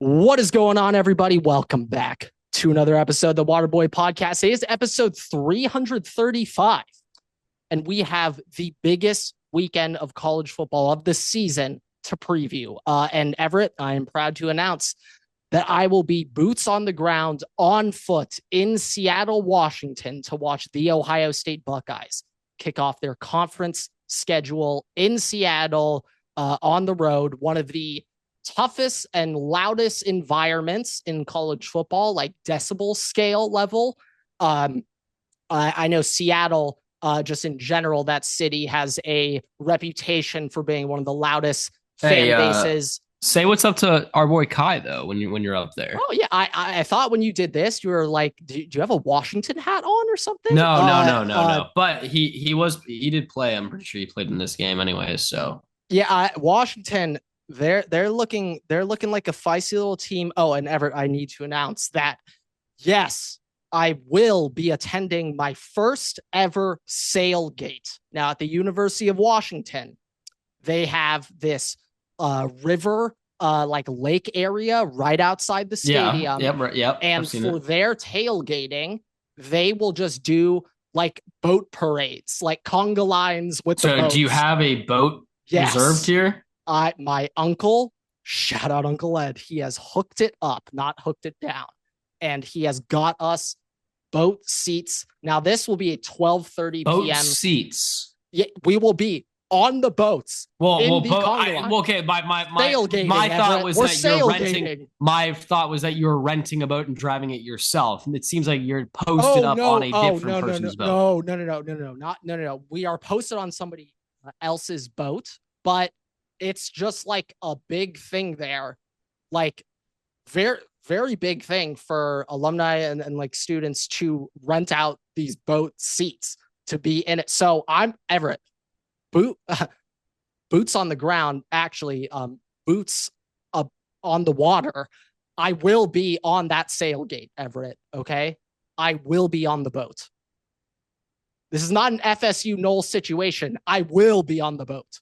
What is going on, everybody? Welcome back to another episode of the Waterboy Podcast. It is episode 335, and we have the biggest weekend of college football of the season to preview. And Everett, I am proud to announce that I will be boots on the ground, on foot in Seattle, Washington, to watch the Ohio State Buckeyes kick off their conference schedule in Seattle on the road. One of the toughest and loudest environments in college football, like decibel scale level. I know Seattle, just in general, that city has a reputation for being one of the loudest fan bases. Say what's up to our boy Kai though when you're up there. Oh yeah, I thought when you did this, you were like, do you have a Washington hat on or something? No. But he did play. I'm pretty sure he played in this game anyways. So yeah, Washington. They're looking like a feisty little team. Oh, and Everett, I need to announce that yes, I will be attending my first ever sailgate. Now at the University of Washington, they have this river, like lake area right outside the stadium. Yep. And for their tailgating, they will just do like boat parades, like conga lines with the boats. So do you have a boat reserved here? My uncle, shout out Uncle Ed, he has hooked it up, not hooked it down. And he has got us boat seats. Now this will be a 12:30 boat p.m. seats. Yeah, we will be on the boats. Okay. My thought was that you're renting. My thought was that you were renting a boat and driving it yourself. And it seems like you're posted up on a different person's boat. No. We are posted on somebody else's boat, but it's just like a big thing there, like very, very big thing for alumni and like students to rent out these boat seats to be in it. So I'm Everett. Boots on the ground, actually, boots up on the water. I will be on that sailgate, Everett. Okay. I will be on the boat. This is not an FSU Knoll situation. I will be on the boat.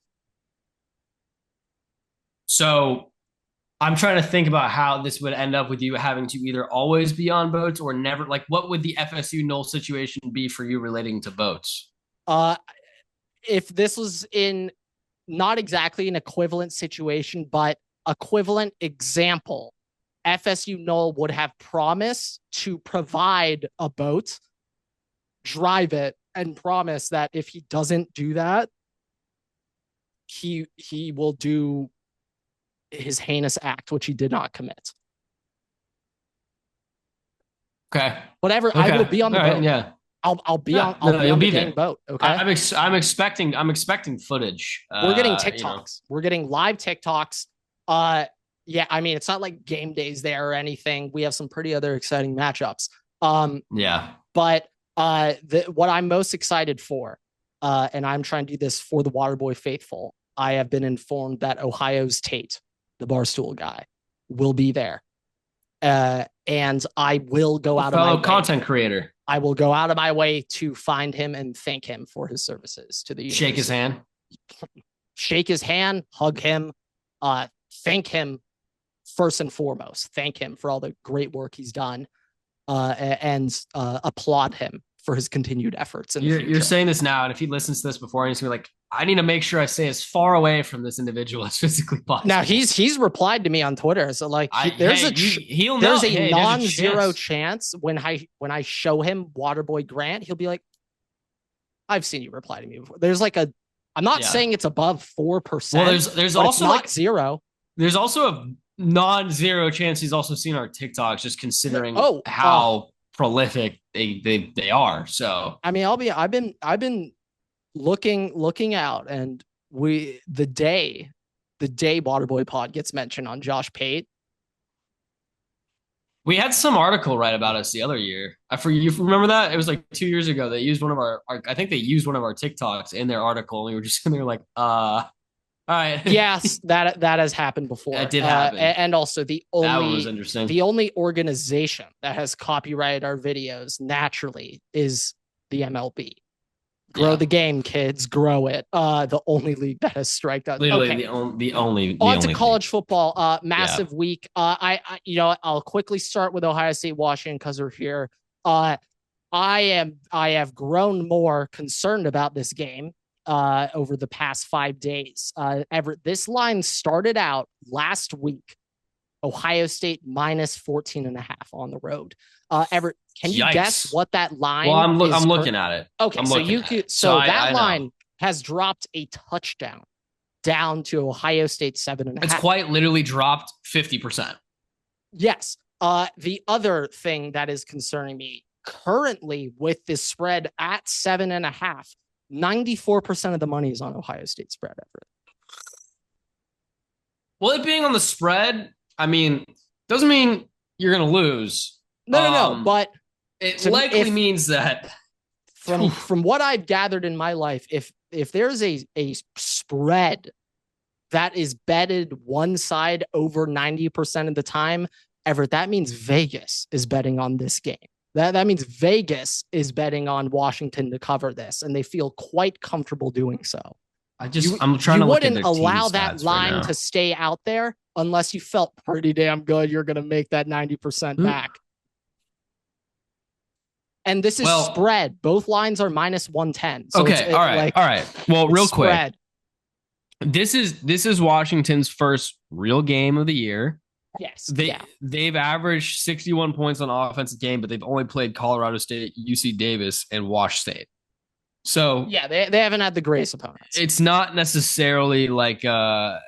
So I'm trying to think about how this would end up with you having to either always be on boats or never. Like, what would the FSU Knoll situation be for you relating to boats? If this was in not exactly an equivalent situation, but equivalent example, FSU Knoll would have promised to provide a boat, drive it, and promise that if he doesn't do that, he will do his heinous act, which he did not commit. Okay. Whatever. Okay. I will be on the boat. Right, yeah. I'll be on. You'll be there. Boat. Okay. I'm expecting footage. We're getting TikToks. We're getting live TikToks. Yeah. I mean, it's not like game days there or anything. We have some pretty other exciting matchups. Yeah. But what I'm most excited for, and I'm trying to do this for the Waterboy faithful. I have been informed that Ohio's Tate, the Barstool guy, will be there. And I will go out of my way. Content creator. I will go out of my way to find him and thank him for his services to the university. Shake his hand, hug him, thank him first and foremost. Thank him for all the great work he's done, and applaud him for his continued efforts. You're saying this now, and if he listens to this before, he's gonna be like, I need to make sure I stay as far away from this individual as physically possible. Now he's replied to me on Twitter, so like there's a non-zero chance when I show him Waterboy Grant, he'll be like, I've seen you reply to me before. There's like I'm not saying it's above 4%. Well, there's also not like zero. There's also a non-zero chance he's also seen our TikToks, just considering how prolific they are. So I mean, I've been looking out, and the day Waterboy Pod gets mentioned on Josh Pate. We had some article right about us the other year. You remember that? It was like 2 years ago. They used one of our I think they used one of our TikToks in their article, and we were just sitting there like, all right. Yes, that has happened before. That did happen. And also the only organization that has copyrighted our videos naturally is the MLB. Grow Yeah. the game, kids. Grow it. The only league that has strikeouts. Literally Okay. the On to only thing. college football. Yeah. Massive week. I'll quickly start with Ohio State, Washington, because we're here. Uh, I have grown more concerned about this game over the past 5 days. Everett, this line started out last week. Ohio State minus 14 and a half on the road. Everett, can you guess Yikes. what that line Well, is? I'm looking at it. Okay, I'm so looking you at could, it. so that I line know. has dropped a touchdown down to Ohio State 7.5. It's quite literally dropped 50%. Yes. The other thing that is concerning me currently with this spread at 7.5, 94% of the money is on Ohio State spread. Everett. Well, it being on the spread, I mean, doesn't mean you're going to lose. No. But it likely means that from what I've gathered in my life, if there's a spread that is betted one side over 90% of the time, Everett, that means Vegas is betting on this game. That means Vegas is betting on Washington to cover this, and they feel quite comfortable doing so. I'm trying to look at their team allow stats that line right now. to stay out there unless you felt pretty damn good you're going to make that 90% back. And this is spread. Both lines are minus 110. So okay, all right. Well, real quick, this is Washington's first real game of the year. Yes. They've averaged 61 points on offensive game, but they've only played Colorado State, UC Davis, and Wash State. So yeah, they haven't had the greatest opponents. It's not necessarily like I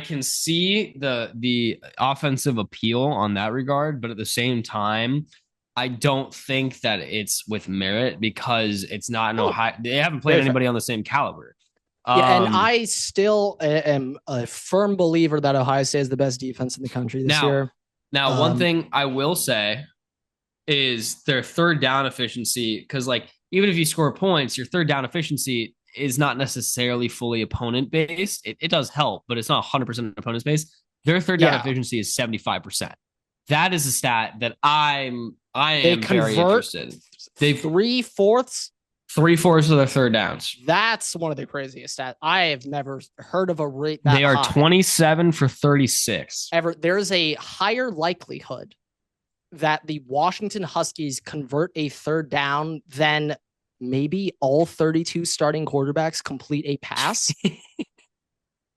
can see the offensive appeal on that regard, but at the same time, I don't think that it's with merit because it's not Ohio. They haven't played anybody on the same caliber. Yeah, and I still am a firm believer that Ohio State is the best defense in the country this year. Now, one thing I will say is their third down efficiency, because like even if you score points, your third down efficiency is not necessarily fully opponent based. It does help, but it's not 100% opponent based. Their third down efficiency is 75%. That is a stat that I am very interested in. They've 3/4 of their third downs. That's one of the craziest stats. I have never heard of a rate that they are high. 27 for 36. There's a higher likelihood that the Washington Huskies convert a third down than maybe all 32 starting quarterbacks complete a pass.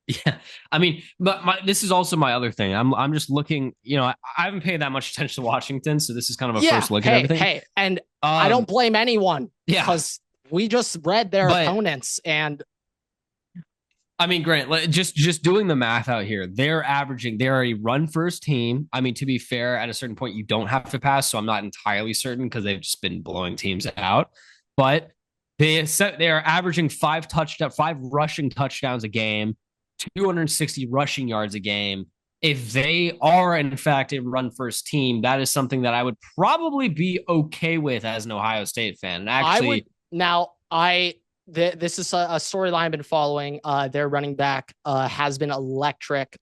Yeah, I mean, but this is also my other thing. I'm just looking. I haven't paid that much attention to Washington, so this is kind of a first look at everything. And I don't blame anyone. Yeah, because we just read their opponents, and I mean, Grant, just doing the math out here, they're a run first team. I mean, to be fair, at a certain point, you don't have to pass, so I'm not entirely certain because they've just been blowing teams out. But they are averaging 5 rushing touchdowns a game, 260 rushing yards a game. If they are, in fact, a run first team, that is something that I would probably be okay with as an Ohio State fan. And actually, this is a storyline I've been following. Their running back has been electric.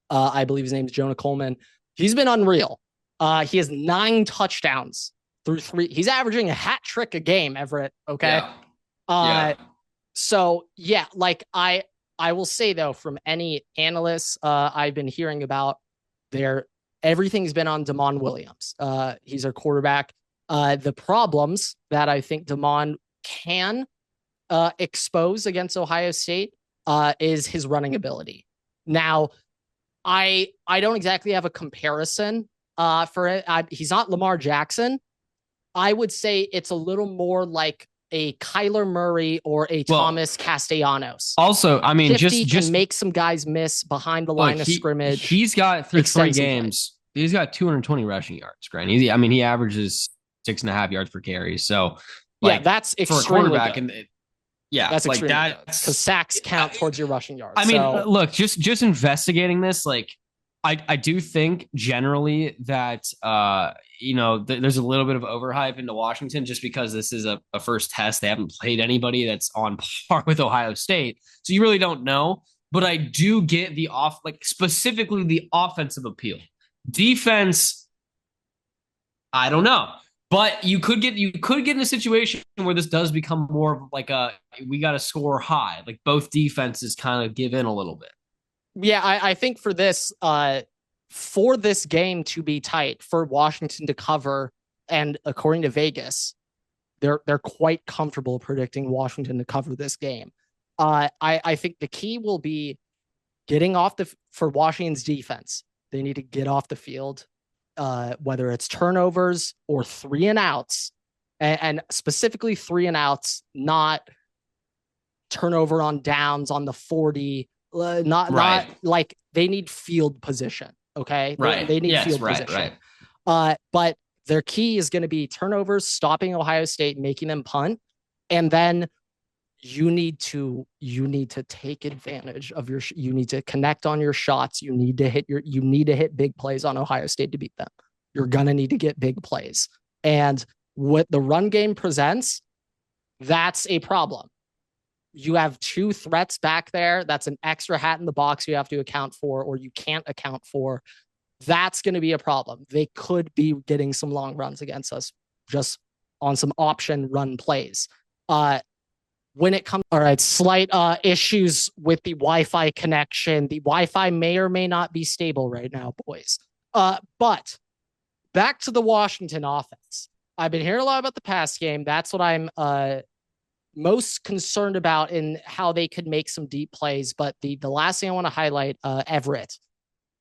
I believe his name is Jonah Coleman. He's been unreal. He has 9 touchdowns through 3. He's averaging a hat trick a game, Everett. Okay. So yeah, like I will say though, from any analysts I've been hearing about, everything's been on Damon Williams. He's our quarterback. The problems that I think Damon can expose against Ohio State is his running ability. Now, I don't exactly have a comparison for it. He's not Lamar Jackson. I would say it's a little more like a Kyler Murray or a Thomas Castellanos. Also, I mean, just can make some guys miss behind the line of scrimmage. He's got through 3 games. He's got 220 rushing yards. Grant. He averages 6.5 yards per carry. So that's extremely for a quarterback. Good. And that's like that because sacks count towards your rushing yards. I mean, look, just investigating this, like I do think generally that there's a little bit of overhype into Washington just because this is a first test. They haven't played anybody that's on par with Ohio State, so you really don't know. But I do get specifically the offensive appeal. Defense, I don't know. But you could get in a situation where this does become more of like a we got to score high. Like both defenses kind of give in a little bit. Yeah, I think for this game to be tight, for Washington to cover, and according to Vegas, they're quite comfortable predicting Washington to cover this game. I think the key will be getting off for Washington's defense. They need to get off the field, whether it's turnovers or 3-and-outs, and specifically 3-and-outs, not turnover on downs on the 40. Not like they need field position. Okay, they need field position. But their key is going to be turnovers, stopping Ohio State, making them punt, and then you need to take advantage of you need to connect on your shots. You need to hit big plays on Ohio State to beat them. You're going to need to get big plays. And what the run game presents, that's a problem. You have two threats back there. That's an extra hat in the box you have to account for, or you can't account for. That's going to be a problem. They could be getting some long runs against us just on some option run plays. When it comes, all right, slight issues with the Wi-Fi connection. The Wi-Fi may or may not be stable right now, boys. But back to the Washington offense. I've been hearing a lot about the pass game. That's what I'm most concerned about in how they could make some deep plays. But the last thing I want to highlight, Everett,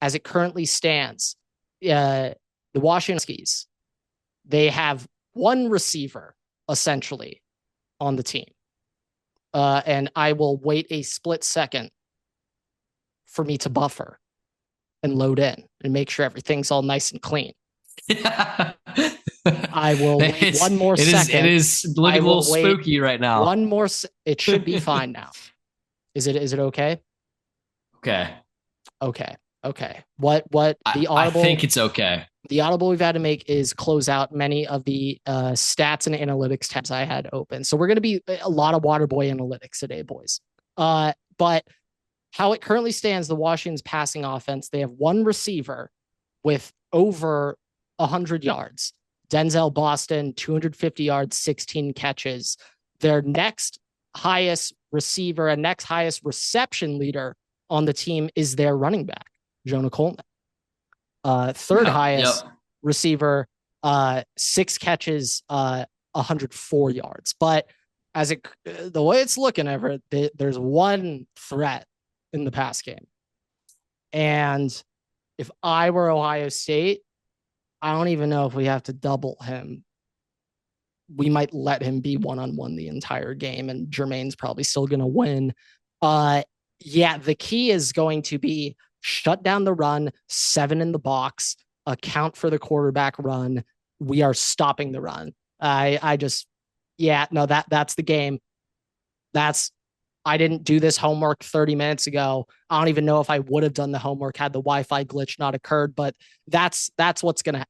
as it currently stands, the Washington Skis, they have one receiver essentially on the team. And I will wait a split second for me to buffer and load in and make sure everything's all nice and clean. I will wait one more second. It is looking a little spooky right now. One more. It should be fine now. Is it okay? Okay. What the audible? I think it's okay. The audible we've had to make is close out many of the stats and analytics tabs I had open. So we're going to be a lot of Waterboy analytics today, boys. But how it currently stands, the Washington's passing offense, they have one receiver with over 100 yards. Denzel Boston, 250 yards, 16 catches. Their next highest receiver and next highest reception leader on the team is their running back, Jonah Coleman. Third highest receiver, 6 catches, 104 yards. But the way it's looking, Everett, there's one threat in the pass game. And if I were Ohio State, I don't even know if we have to double him. We might let him be one-on-one the entire game, and Jermaine's probably still going to win. The key is going to be shut down the run, 7 in the box, account for the quarterback run. We are stopping the run. That's the game. I didn't do this homework 30 minutes ago. I don't even know if I would have done the homework had the Wi-Fi glitch not occurred, but that's what's going to,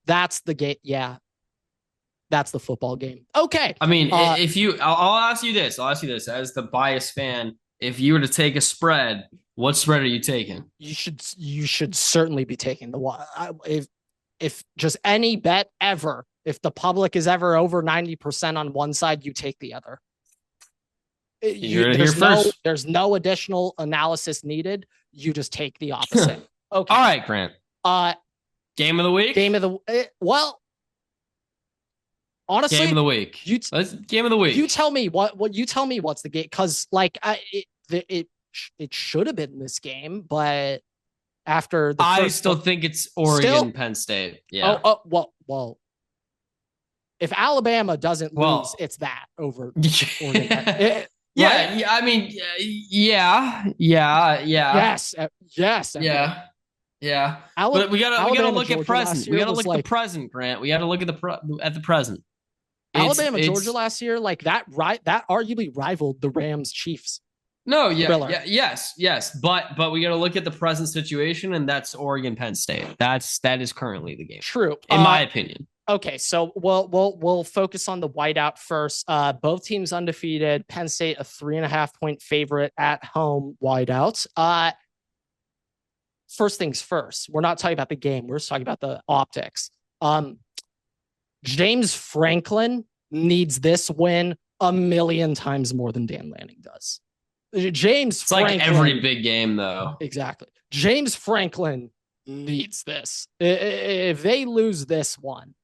that's the game. Yeah. That's the football game. Okay. I mean, I'll ask you this as the biased fan, if you were to take a spread, what spread are you taking? You should certainly be taking if just any bet ever, if the public is ever over 90% on one side, you take the other. There's no additional analysis needed. You just take the opposite. Okay. All right, Grant. Game of the week. Honestly, game of the week. Game of the week. You tell me what you tell me what's the game, because it should have been this game, but after I still think it's Oregon, Penn State. Yeah. Well. If Alabama doesn't lose, it's that over Oregon. Yeah, I mean, yeah. Yes. Yeah. But we gotta look at present. We gotta look at the present, Grant. We gotta look at the present. Alabama, Georgia last year, that arguably rivaled the Rams Chiefs. No, yes. But we got to look at the present situation, and that's Oregon, Penn State. That is currently the game. True, in my opinion. Okay, so we'll focus on the whiteout first. Both teams undefeated. Penn State a 3.5-point favorite at home. Whiteout. First things first. We're not talking about the game. We're just talking about the optics. James Franklin needs this win a million times more than Dan Lanning does. James It's Franklin, like every big game, though. exactly. James Franklin needs this. If they lose this one,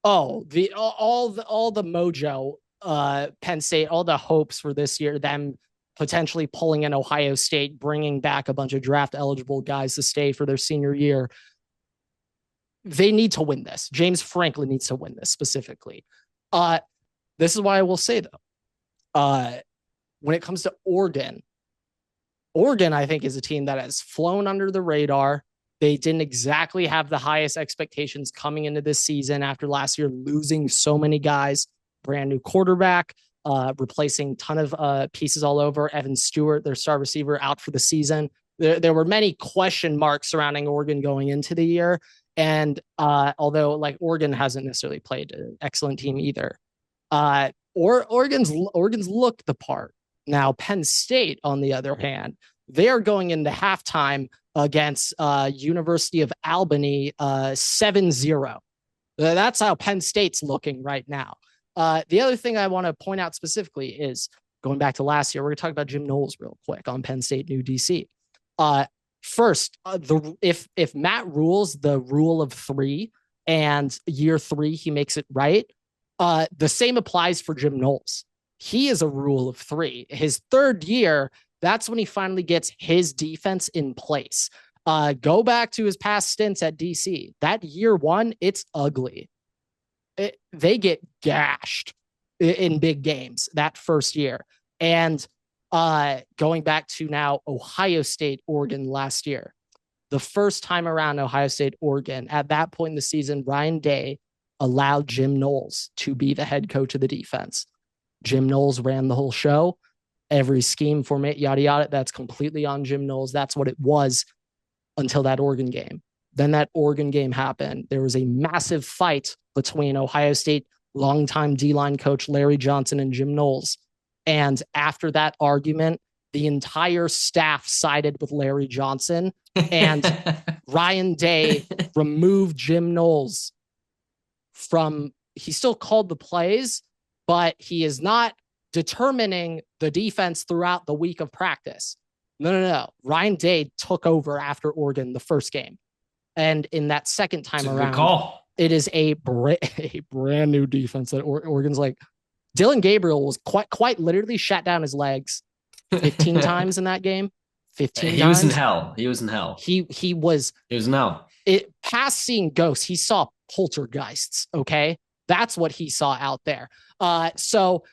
all the mojo, Penn State, all the hopes for this year, them potentially pulling in Ohio State, bringing back a bunch of draft eligible guys to stay for their senior year. They need to win this. James Franklin needs to win this specifically. This is why I will say though, when it comes to Oregon, I think is a team that has flown under the radar. They didn't exactly have the highest expectations coming into this season after last year losing so many guys. Brand new quarterback, replacing a ton of pieces all over. Evan Stewart, their star receiver, out for the season. There were many question marks surrounding Oregon going into the year. And although like Oregon hasn't necessarily played an excellent team either, Oregon's looked the part. Now Penn State, on the other hand, they are going into halftime against University of Albany 7-0. That's how Penn State's looking right now. The other thing I want to point out specifically is going back to last year. We're going to talk about Jim Knowles real quick on Penn State, New DC. First, if Matt rules the rule of three and year three he makes it right, the same applies for Jim Knowles. He is a rule of three. His third year, that's when he finally gets his defense in place. Go back to his past stints at DC. That year one, it's ugly. They get gashed in big games that first year. And going back to now Ohio State, Oregon last year, the first time around Ohio State, Oregon, at that point in the season, Ryan Day allowed Jim Knowles to be the head coach of the defense. Jim Knowles ran the whole show, every scheme, format, yada, yada. That's completely on Jim Knowles. That's what it was until that Oregon game. Then that Oregon game happened. There was a massive fight between Ohio State longtime D-line coach Larry Johnson and Jim Knowles. And after that argument, the entire staff sided with Larry Johnson, and Ryan Day removed Jim Knowles from, he still called the plays, but he is not determining the defense throughout the week of practice. No. Ryan Day took over after Oregon the first game. And in that second time around, it is a brand new defense that Oregon's like, Dylan Gabriel was quite literally shut down his legs 15 times in that game. 15 times. He was in hell. He was in hell. He was in hell. Past seeing ghosts, he saw poltergeists. Okay. That's what he saw out there. So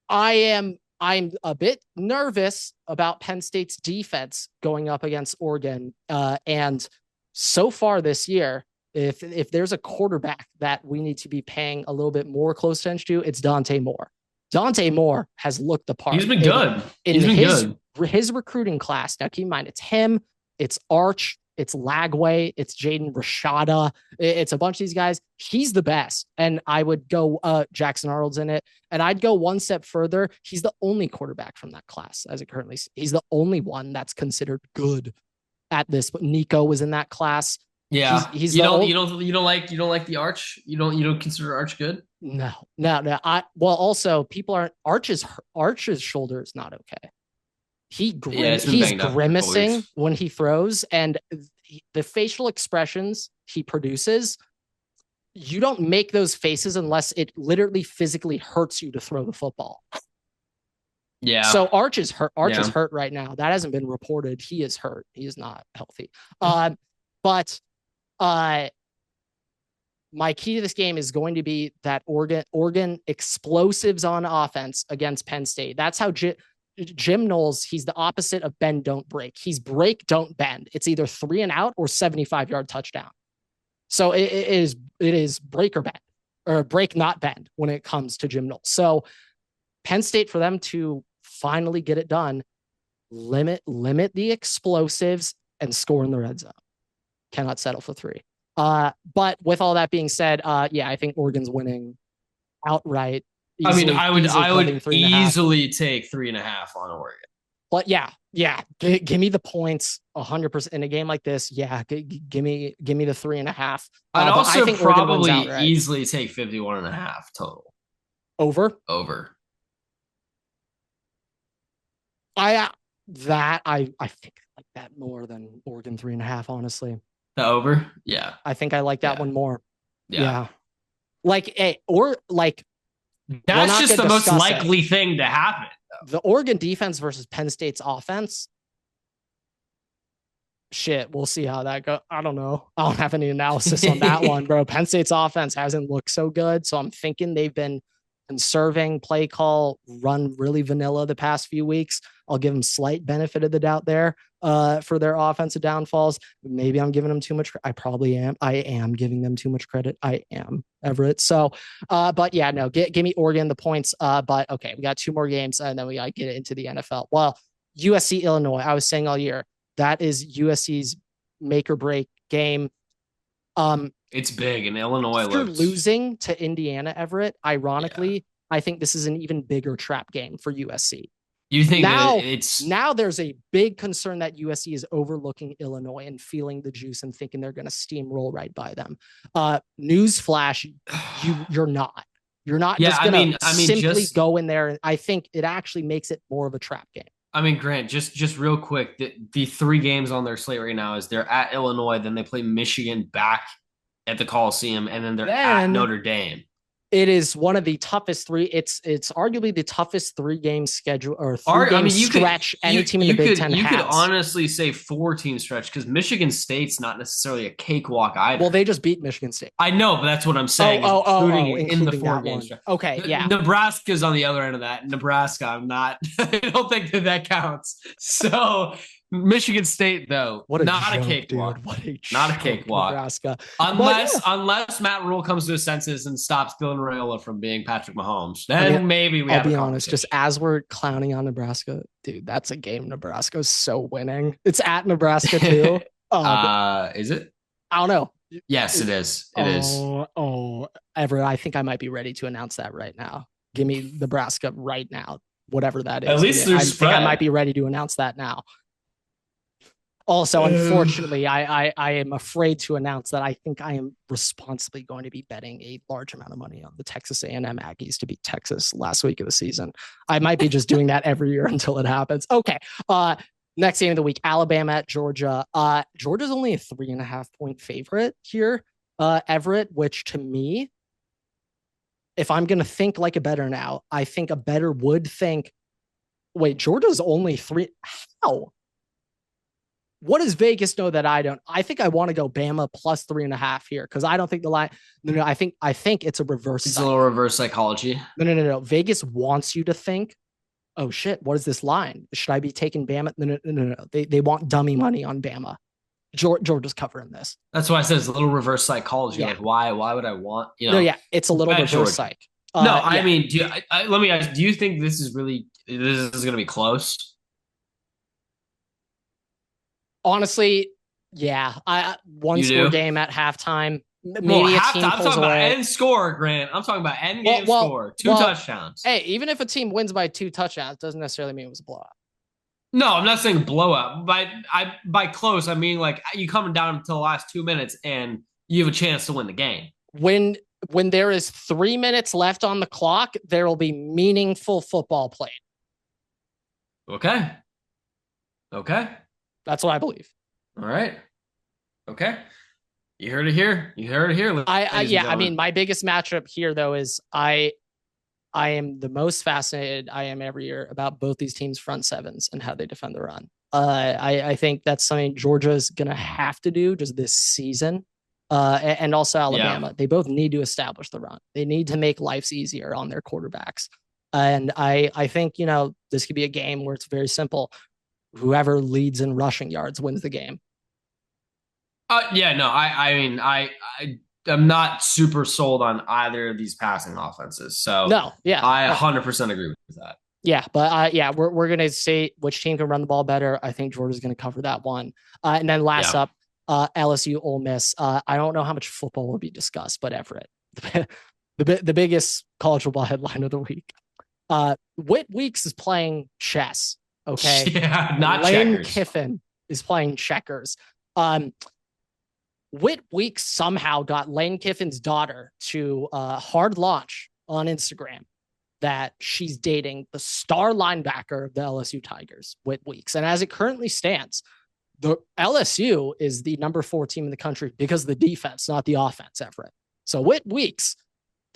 I'm a bit nervous about Penn State's defense going up against Oregon. And so far this year, if there's a quarterback that we need to be paying a little bit more close attention to, it's Dante Moore. Dante Moore has looked the part. He's been good. His recruiting class. Now keep in mind, it's him, it's Arch, it's Lagway, it's Jaden Rashada. It's a bunch of these guys. He's the best. And I would go, Jackson Arnold's in it. And I'd go one step further. He's the only quarterback from that class as it currently, he's the only one that's considered good at this. But Nico was in that class. Yeah. You don't like the Arch? You don't consider Arch good? No. Also Arch's shoulder is not okay. He's grimacing when he throws, and the facial expressions he produces, you don't make those faces unless it literally physically hurts you to throw the football. Yeah. So Arch is hurt. Arch is hurt right now. That hasn't been reported. He is hurt. He is not healthy. But my key to this game is going to be that Oregon explosives on offense against Penn State. That's how Jim Knowles, he's the opposite of bend, don't break. He's break, don't bend. It's either 3 and out or 75-yard touchdown. So it is break or bend, or break, not bend when it comes to Jim Knowles. So Penn State, for them to finally get it done, limit the explosives and score in the red zone. Cannot settle for 3. But with all that being said, I think Oregon's winning outright. I would easily take 3.5 on Oregon. But yeah, Yeah, give me the points 100% in a game like this. Yeah, give me the 3.5. I'd But I also think Oregon wins probably outright. easily take 51.5 total Over. over. I think I like that more than Oregon 3.5. Honestly, The over? Yeah. I think I like that Yeah. one more. Yeah. Yeah, like or like we're That's not just going the to most discuss it. likely thing to happen. The Oregon defense versus Penn State's offense. Shit, we'll see how that goes. I don't know. I don't have any analysis on that one, bro. Penn State's offense hasn't looked so good, so I'm thinking they've been conserving play call, run really vanilla the past few weeks. I'll give them slight benefit of the doubt there for their offensive downfalls. Maybe I'm giving them too much. I probably am. I am giving them too much credit. I am, Everett. So, but yeah, no, give me Oregon the points. But okay, we got two more games and then we got to get into the NFL. Well, USC, Illinois, I was saying all year, that is USC's make or break game. It's big, and Illinois After looks losing to Indiana, Everett, ironically, I think this is an even bigger trap game for USC. You think now, that it's now there's a big concern that USC is overlooking Illinois and feeling the juice and thinking they're going to steamroll right by them. Newsflash, you're not. You're not Yeah, just going to simply just go in there. And I think it actually makes it more of a trap game. I mean, Grant, just real quick, the three games on their slate right now is they're at Illinois, then they play Michigan back at the Coliseum, and then they're at Notre Dame. It is one of the toughest three. It's arguably the toughest 3-game schedule or 3-game stretch any team in the Big Ten has. You could honestly say 4-team stretch because Michigan State's not necessarily a cakewalk either. Well, they just beat Michigan State. I know, but that's what I'm saying. Including in the 4-game stretch. Okay, yeah. Nebraska's on the other end of that. Nebraska, I'm not. I don't think that counts. So Michigan State, though, not a cakewalk. Not a cakewalk. Nebraska. Unless Matt Rule comes to his senses and stops Dylan Raiola from being Patrick Mahomes, then maybe we. I'll be honest. Just as we're clowning on Nebraska, dude, that's a game Nebraska's so winning. It's at Nebraska too. Is it? I don't know. Yes, it is. It is. Oh, Everett, I think I might be ready to announce that right now. Give me Nebraska right now, whatever that is. At least I think I might be ready to announce that now. Also, unfortunately, I am afraid to announce that I think I am responsibly going to be betting a large amount of money on the Texas A&M Aggies to beat Texas last week of the season. I might be just doing that every year until it happens. Okay. Next game of the week, Alabama at Georgia. Georgia's only a 3.5-point favorite here, Everett, which to me, if I'm going to think like a bettor now, I think a bettor would think, wait, Georgia's only 3. How? What does Vegas know that I don't? I think I want to go Bama plus 3.5 here because I don't think the line. No, I think it's a reverse. It's a little reverse psychology. No. Vegas wants you to think, oh shit, what is this line? Should I be taking Bama? No. They want dummy money on Bama. Georgia's covering this. That's why I said it's a little reverse psychology. Yeah. Like why would I want? No, yeah, it's a little reverse psych. I mean, let me ask. Do you think this is going to be close? Honestly, yeah. One score game at halftime. Maybe a team I'm talking about end score, Grant. I'm talking about end game score. 2 touchdowns. Hey, even if a team wins by 2 touchdowns, doesn't necessarily mean it was a blowout. No, I'm not saying blowout. By close, I mean like you coming down until the last 2 minutes and you have a chance to win the game. When there is 3 minutes left on the clock, there will be meaningful football played. Okay. That's what I believe. All right. Okay. You heard it here. I mean, my biggest matchup here though is I am the most fascinated I am every year about both these teams' front sevens and how they defend the run. I think that's something Georgia's gonna have to do just this season. And also Alabama. Yeah. They both need to establish the run. They need to make lives easier on their quarterbacks. And I think, this could be a game where it's very simple. Whoever leads in rushing yards wins the game. I'm not super sold on either of these passing offenses. So no, yeah, I 100% agree with that. Yeah, but we're gonna say which team can run the ball better. I think Georgia's gonna cover that one. And then last up, LSU Ole Miss. I don't know how much football will be discussed, but Everett, the biggest college football headline of the week. Whit Weeks is playing chess. Okay. Yeah, not Lane checkers. Kiffin is playing checkers. Whit Weeks somehow got Lane Kiffin's daughter to hard launch on Instagram that she's dating the star linebacker of the LSU Tigers, Whit Weeks. And as it currently stands, the LSU is the number 4 team in the country because of the defense, not the offense, Everett. So Whit Weeks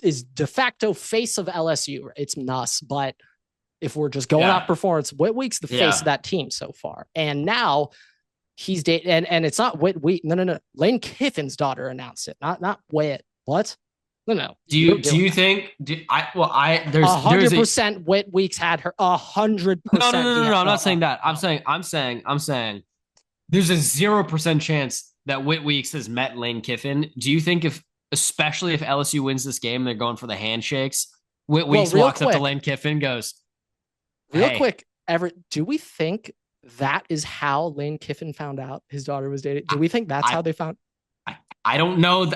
is de facto face of LSU. It's Nuss, but if we're just going off performance, Whit Weeks the face of that team so far. And now he's dating, and it's not Whit Week. No. Lane Kiffin's daughter announced it, not Whit. What? No. Do you think? There's 100% Whit Weeks had her 100%. No. I'm not saying that. I'm saying there's a 0% chance that Whit Weeks has met Lane Kiffin. Do you think especially if LSU wins this game, they're going for the handshakes? Whit Weeks walks up to Lane Kiffin, goes, real quick, Everett, do we think that is how Lane Kiffin found out his daughter was dating? Do we think that's how they found? I don't know.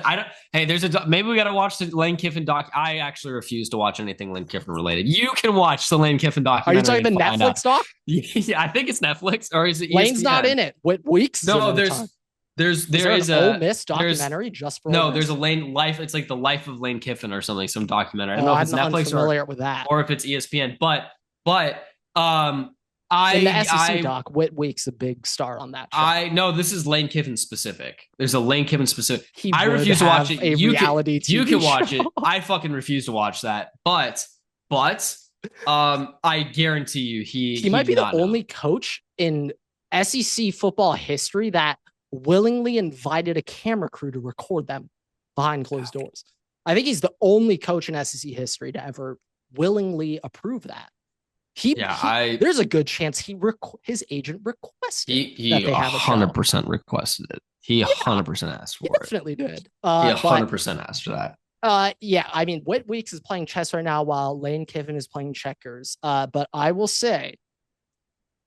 Hey, maybe we got to watch the Lane Kiffin doc. I actually refuse to watch anything Lane Kiffin related. You can watch the Lane Kiffin documentary. Are you talking the Netflix doc? Yeah, I think it's Netflix, or is it? Lane's not in it. Whit Weeks. No, there is an Ole Miss documentary just for. No, there's a Lane life. It's like the life of Lane Kiffin or something. Some documentary. I don't know if it's Netflix with that, or if it's ESPN. But in the SEC doc, Whit Weeks a big star on that show. I know this is Lane Kiffin specific. There's a Lane Kiffin specific. I refuse to watch it. You can watch it. I fucking refuse to watch that. But I guarantee you he might be the only coach in SEC football history that willingly invited a camera crew to record them behind closed doors. I think he's the only coach in SEC history to ever willingly approve that. There's a good chance his agent requested he 100% requested it. He 100% asked for it. He definitely did. He 100% asked for that. I mean, Whit Weeks is playing chess right now while Lane Kiffin is playing checkers. But I will say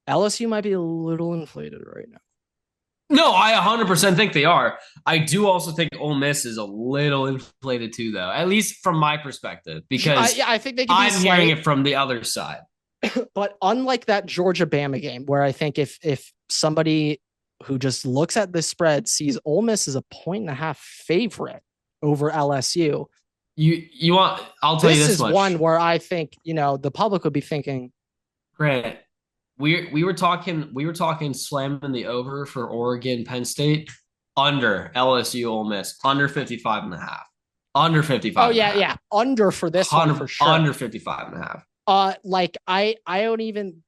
LSU might be a little inflated right now. No, I 100% think they are. I do also think Ole Miss is a little inflated too, though, at least from my perspective, because I think they can be hearing it from the other side. But unlike that Georgia-Bama game, where I think if somebody who just looks at the spread sees Ole Miss as a 1.5 favorite over LSU, I'll tell you this is much. One where I think the public would be thinking, Grant, we were talking slamming the over for Oregon, Penn State, under LSU, Ole Miss, under 55.5, under 55. Oh yeah, under for this one for sure, under 55.5. I don't even.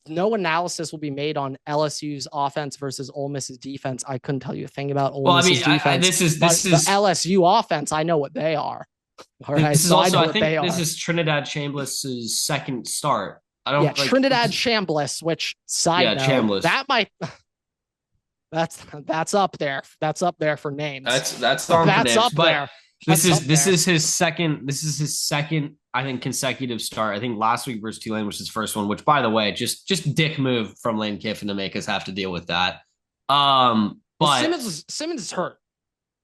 No analysis will be made on LSU's offense versus Ole Miss's defense. I couldn't tell you a thing about Ole Miss's defense. This is the LSU offense. I know what they are. All right, this is Trinidad Chambliss's second start. Trinidad Chambliss. Which side note, Chambliss. That might. That's up there. That's up there for names. That's up there. This is his second. I think consecutive start. I think last week versus Tulane was his first one. Which, by the way, just dick move from Lane Kiffin to make us have to deal with that. But Simmons is hurt.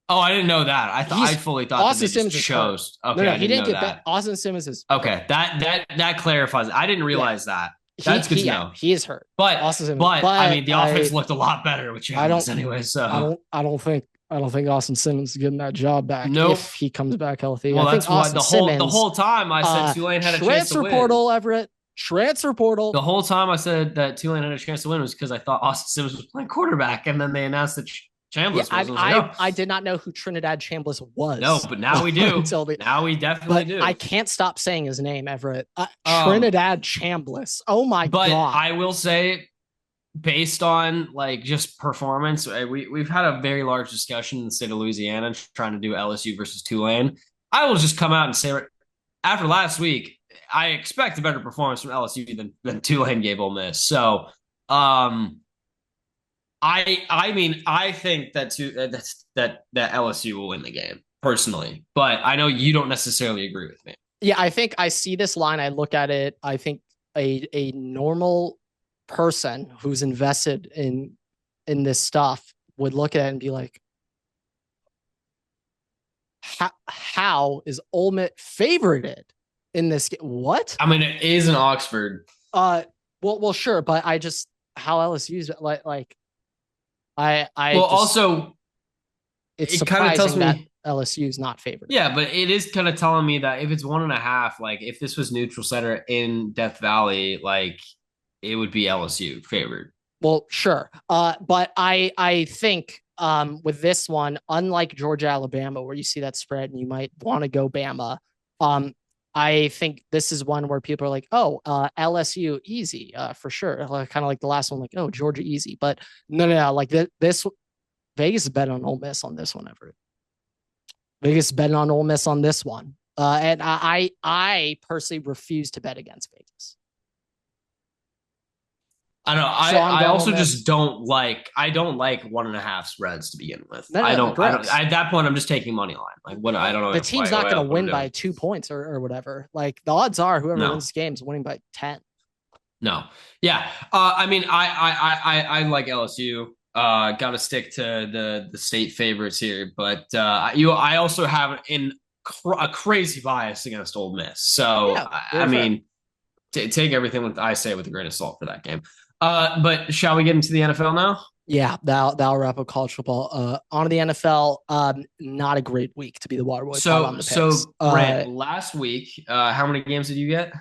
Oh, I didn't know that. I fully thought Austin Simmons chose. Okay, no, he didn't get that. Austin Simmons is okay. That clarifies it. I didn't realize that. That's good to know. He is hurt. But I mean, the offense looked a lot better with Chambliss anyway. So I don't think Austin Simmons is getting that job back if he comes back healthy. Well, that's why the whole time I said Tulane had a chance to win. Transfer portal, Everett. Transfer portal. The whole time I said that Tulane had a chance to win was because I thought Austin Simmons was playing quarterback, and then they announced that Chambliss was. I did not know who Trinidad Chambliss was. No, but now we do. Now we definitely do. I can't stop saying his name, Everett. Trinidad Chambliss. Oh my god! But I will say, based on just performance, we've had a very large discussion in the state of Louisiana trying to do LSU versus Tulane. I will just come out and say, after last week, I expect a better performance from LSU than Tulane gave Ole Miss. So, I mean, I think that LSU will win the game personally, but I know you don't necessarily agree with me. Yeah, I think I see this line. I look at it. I think a normal person who's invested in this stuff would look at it and be like, how is Ole Miss favorited in this game? What? I mean, it is in Oxford. Well, Well, sure, but I just how LSU's like I Well, just also, it's it kind of tells surprising that me. LSU's not favored. Yeah, but it is kind of telling me that if it's 1.5, like if this was neutral center in Death Valley, like it would be LSU favored. Well, sure. But I think with this one, unlike Georgia Alabama, where you see that spread and you might want to go Bama, um, I think this is one where people are like, oh, LSU easy, for sure. Kind of like the last one, like, oh, Georgia easy. But no. Like this Vegas is betting on Ole Miss on this one, Everett. Vegas is betting on Ole Miss on this one. And I personally refuse to bet against Vegas. I don't know. So I'm I going also Ole Miss. just don't like. I don't like 1.5 spreads to begin with. No, I no, don't. I don't. gross. At that point, I'm just taking money line. Like what? I don't know. The team's not going to win by 2 points or whatever. Like the odds are, whoever wins this game is winning by 10. No. Yeah. I mean, I like LSU. Got to stick to the state favorites here, but I also have a crazy bias against Ole Miss. So Yeah, I mean, take everything with I say with a grain of salt for that game. But shall we get into the NFL now? Yeah, that'll wrap up college football. On to the NFL. Not a great week to be the Waterboy pod on the picks. Grant, last week, how many games did you get?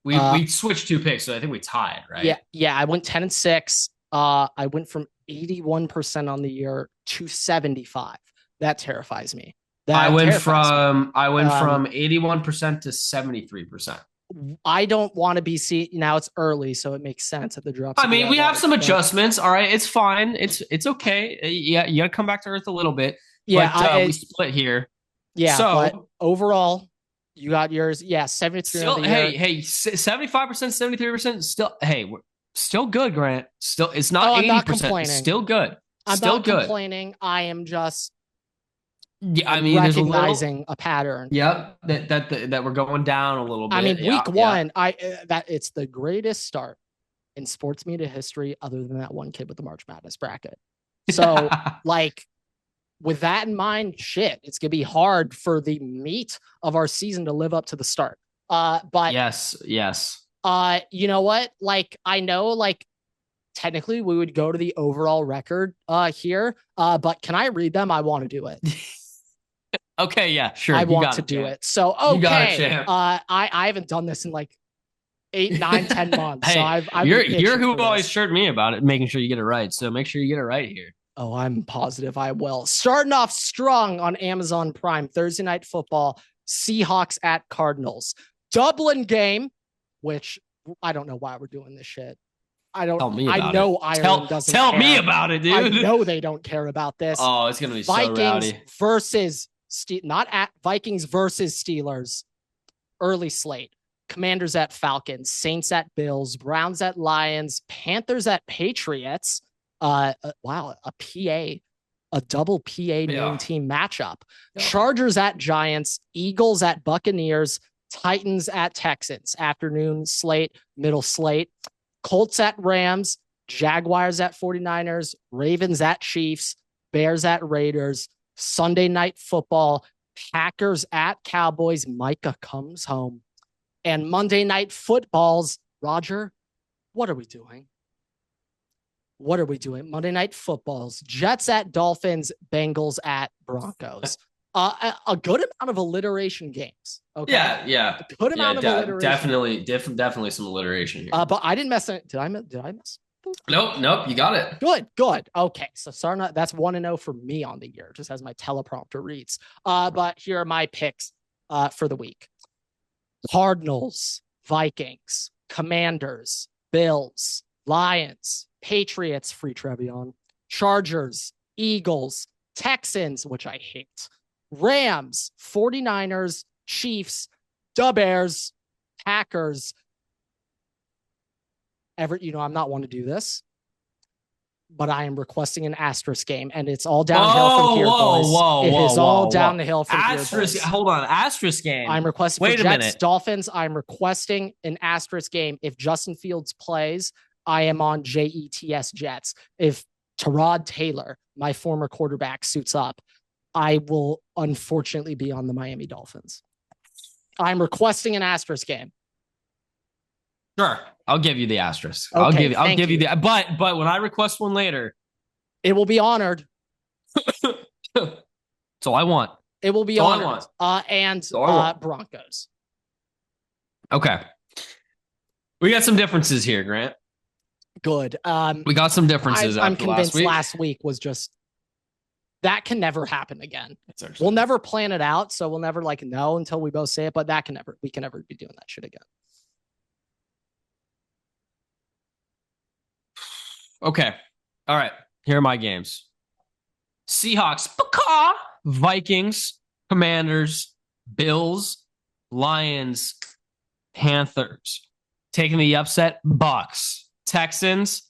We switched 2 picks, so I think we tied, right? Yeah. I went 10-6. I went from 81% on the year to 75. That terrifies me. I went from 81% to 73%. I don't want to be now it's early, so it makes sense at the drops. I mean, we have some adjustments. All right, it's fine. It's okay. Yeah, you got to come back to earth a little bit. Yeah, but, we split here. Yeah, so but overall, you got yours. Yeah, 73. Still, hey, 75%, 73%. Still, hey, we're still good, Grant. Still, it's not 80%. Still good. I'm not complaining. I am just. Yeah, I mean, recognizing a pattern. Yep, that we're going down a little bit. I mean, week one, that it's the greatest start in sports media history, other than that one kid with the March Madness bracket. So, like, with that in mind, shit, it's gonna be hard for the meat of our season to live up to the start. But yes. You know what? Like, I know, like, technically we would go to the overall record here. But can I read them? I want to do it. Okay, yeah, sure. I want to do it. So, okay. I haven't done this in like 8, 9, 10 months. Hey, so I've you're who always shirted me about it, making sure you get it right. So make sure you get it right here. Oh, I'm positive I will. Starting off strong on Amazon Prime, Thursday Night Football, Seahawks at Cardinals. Dublin game, which I don't know why we're doing this shit. I don't. Tell me about I know it. Ireland doesn't. Tell care. me about it, dude. I know they don't care about this. Oh, it's gonna be Vikings so rowdy. Versus Vikings versus Steelers. Early slate. Commanders at Falcons, Saints at Bills, Browns at Lions, Panthers at Patriots. Wow, a double PA main team matchup. Yeah. Chargers at Giants, Eagles at Buccaneers, Titans at Texans. Afternoon slate, middle slate. Colts at Rams, Jaguars at 49ers, Ravens at Chiefs, Bears at Raiders. Sunday Night Football, Packers at Cowboys. Micah comes home. And Monday Night Footballs, Roger, what are we doing? What are we doing? Monday Night Footballs, Jets at Dolphins, Bengals at Broncos. A good amount of alliteration games. Okay. Yeah. A good amount of alliteration. Definitely some alliteration here. But I didn't mess it. Did I miss? Nope. You got it. Good. Okay. So Sarna, that's 1-0 for me on the year, just as my teleprompter reads. But here are my picks for the week. Cardinals, Vikings, Commanders, Bills, Lions, Patriots, free Trevion, Chargers, Eagles, Texans, which I hate, Rams, 49ers, Chiefs, Bears, Packers. Everett, I'm not one to do this, but I am requesting an asterisk game, and it's all downhill from here, boys. It is all downhill from here, boys. Hold on, asterisk game. I'm requesting for Jets, Dolphins. I'm requesting an asterisk game. If Justin Fields plays, I am on JETS Jets. If Tyrod Taylor, my former quarterback, suits up, I will unfortunately be on the Miami Dolphins. I'm requesting an asterisk game. Sure, I'll give you the asterisk. Okay, I'll thank give you you. the. But when I request one later, It will be honored. that's all I want. It will be That's all I honored. want. And That's all I want. Broncos. Okay, we got some differences here, Grant. Good. We got some differences I'm after convinced last week. last week was just that can never happen again. We'll We'll never plan it out, so we'll never like know until we both say it. But we can never be doing that shit again. Okay. All right. Here are my games. Seahawks, Baka, Vikings, Commanders, Bills, Lions, Panthers. Taking the upset, Bucks. Texans,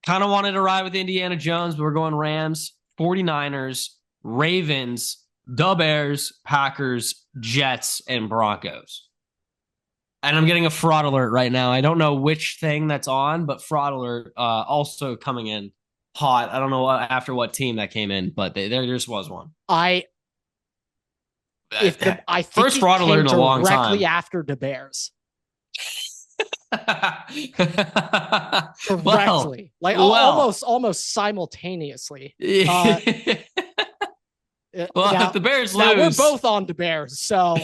kind of wanted to ride with Indiana Jones, but we're going Rams, 49ers, Ravens, the Bears, Packers, Jets, and Broncos. And I'm getting a fraud alert right now. I don't know which thing that's on, but fraud alert also coming in hot. I don't know after what team that came in, but there just was one. I think First fraud alert in a long time. Directly after the Bears. Well, almost simultaneously. well, now, if the Bears now lose, we're both on the Bears. So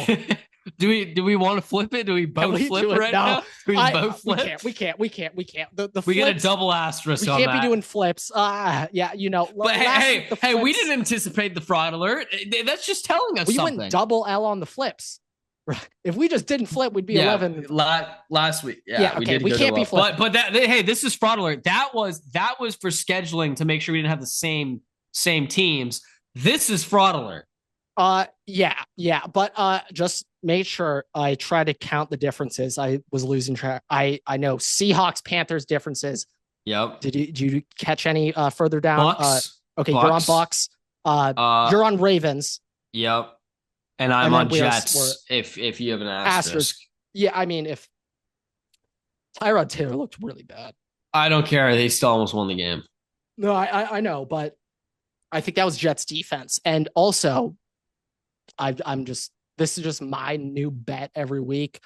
do we want to flip it? Do we both flip right now? Do we both flip? We can't. We get a double asterisk. We on can't that. be doing flips. Yeah, you know. But hey, we didn't anticipate the fraud alert. That's just telling us something. We went double L on the flips. If we just didn't flip, we'd be 11. Last week. Yeah, okay. We can't be flipping. But hey, this is fraud alert. That was for scheduling to make sure we didn't have the same teams. This is fraud alert. Yeah. But just make sure I try to count the differences. I was losing track. I know Seahawks, Panthers differences. Yep. Did you catch any further down? Bucks. Okay, Bucks. you're on Bucks. You're on Ravens. Yep. And I'm on Jets. If you have an asterisk. Yeah, I mean, if Tyrod Taylor looked really bad. I don't care. They still almost won the game. No, I know, but I think that was Jets defense. And also, this is just my new bet every week.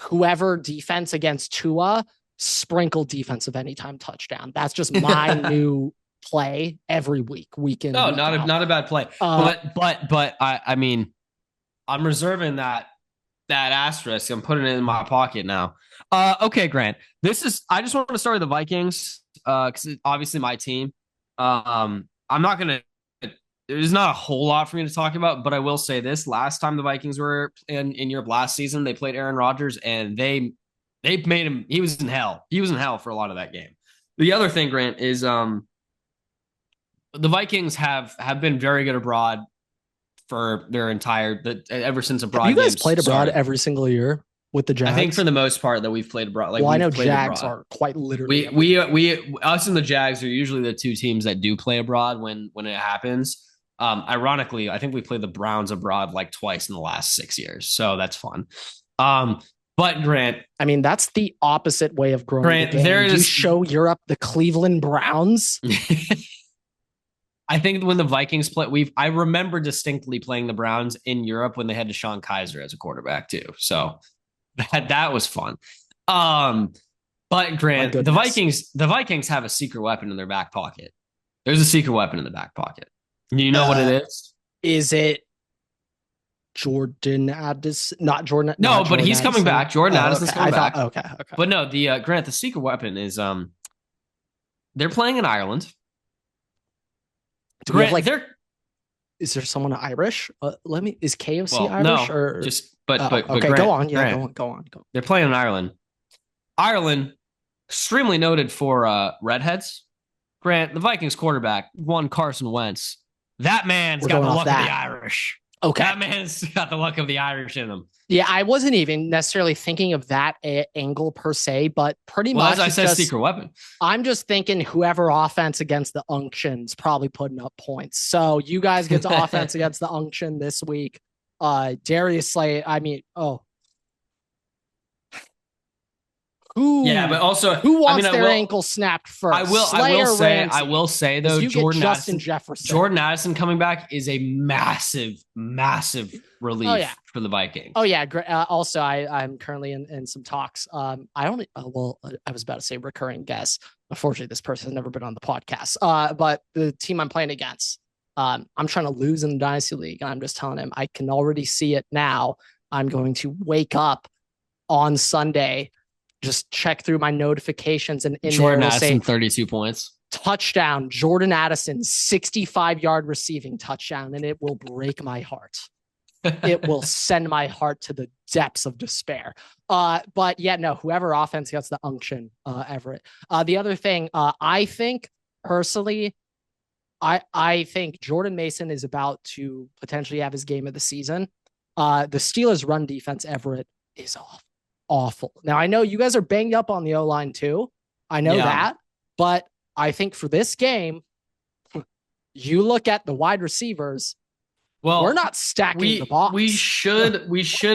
Whoever defense against Tua, sprinkle defensive anytime touchdown. That's just my new play every week in. No, not a bad play. But I mean, I'm reserving that asterisk. I'm putting it in my pocket now. Okay, Grant. I just want to start with the Vikings because it's obviously my team. I'm not gonna. There's not a whole lot for me to talk about, but I will say this: last time the Vikings were in Europe last season, they played Aaron Rodgers, and they made him. He was in hell. He was in hell for a lot of that game. The other thing, Grant, is the Vikings have been very good abroad for their ever since abroad. Have you guys played abroad every single year with the Jags? I think for the most part that we've played abroad. I know Jags are quite literally. Us and the Jags are usually the two teams that do play abroad when it happens. Ironically, I think we played the Browns abroad like twice in the last 6 years, so that's fun. But Grant, I mean, that's the opposite way of growing. Grant, you show Europe the Cleveland Browns. I think when the Vikings play, I remember distinctly playing the Browns in Europe when they had Deshaun Kaiser as a quarterback too. So that was fun. But Grant, the Vikings have a secret weapon in their back pocket. There's a secret weapon in the back pocket. Do you know what it is? Is it Jordan Addison? Not Jordan. No, but Jordan he's Addison. coming back. Jordan Addison's coming back. Okay. But no, the Grant, the secret weapon is they're playing in Ireland. Grant, is there someone Irish? Is KOC Irish no, or just but okay? Grant, go on. Yeah, Grant, go on. They're playing in Ireland. Ireland, extremely noted for redheads. Grant, the Vikings quarterback, one Carson Wentz. That man's got the luck of the Irish. Okay. That man's got the luck of the Irish in him. Yeah, I wasn't even necessarily thinking of that angle per se, but pretty much. As I said, secret weapon. I'm just thinking whoever offense against the Unctions probably putting up points. So you guys get to offense against the Unction this week. Darius Slay, Yeah, but also, who wants I their ankle snapped first? I will say though, Justin Jefferson. Jordan Addison coming back is a massive, massive relief for the Vikings. Oh yeah. Also, I'm currently in some talks. I was about to say recurring guest. Unfortunately, this person has never been on the podcast. But the team I'm playing against, I'm trying to lose in the Dynasty League, and I'm just telling him I can already see it now. I'm going to wake up on Sunday, just check through my notifications, and in Jordan there Addison, 32 points. Touchdown, Jordan Addison, 65-yard receiving touchdown, and it will break my heart. It will send my heart to the depths of despair. But yeah, no, whoever offense gets the unction, Everett. The other thing, I think personally, I think Jordan Mason is about to potentially have his game of the season. The Steelers' run defense, Everett, is awful. Now, I know you guys are banged up on the O-line too. I know that. But I think for this game, you look at the wide receivers. Well, we're not stacking the box. We should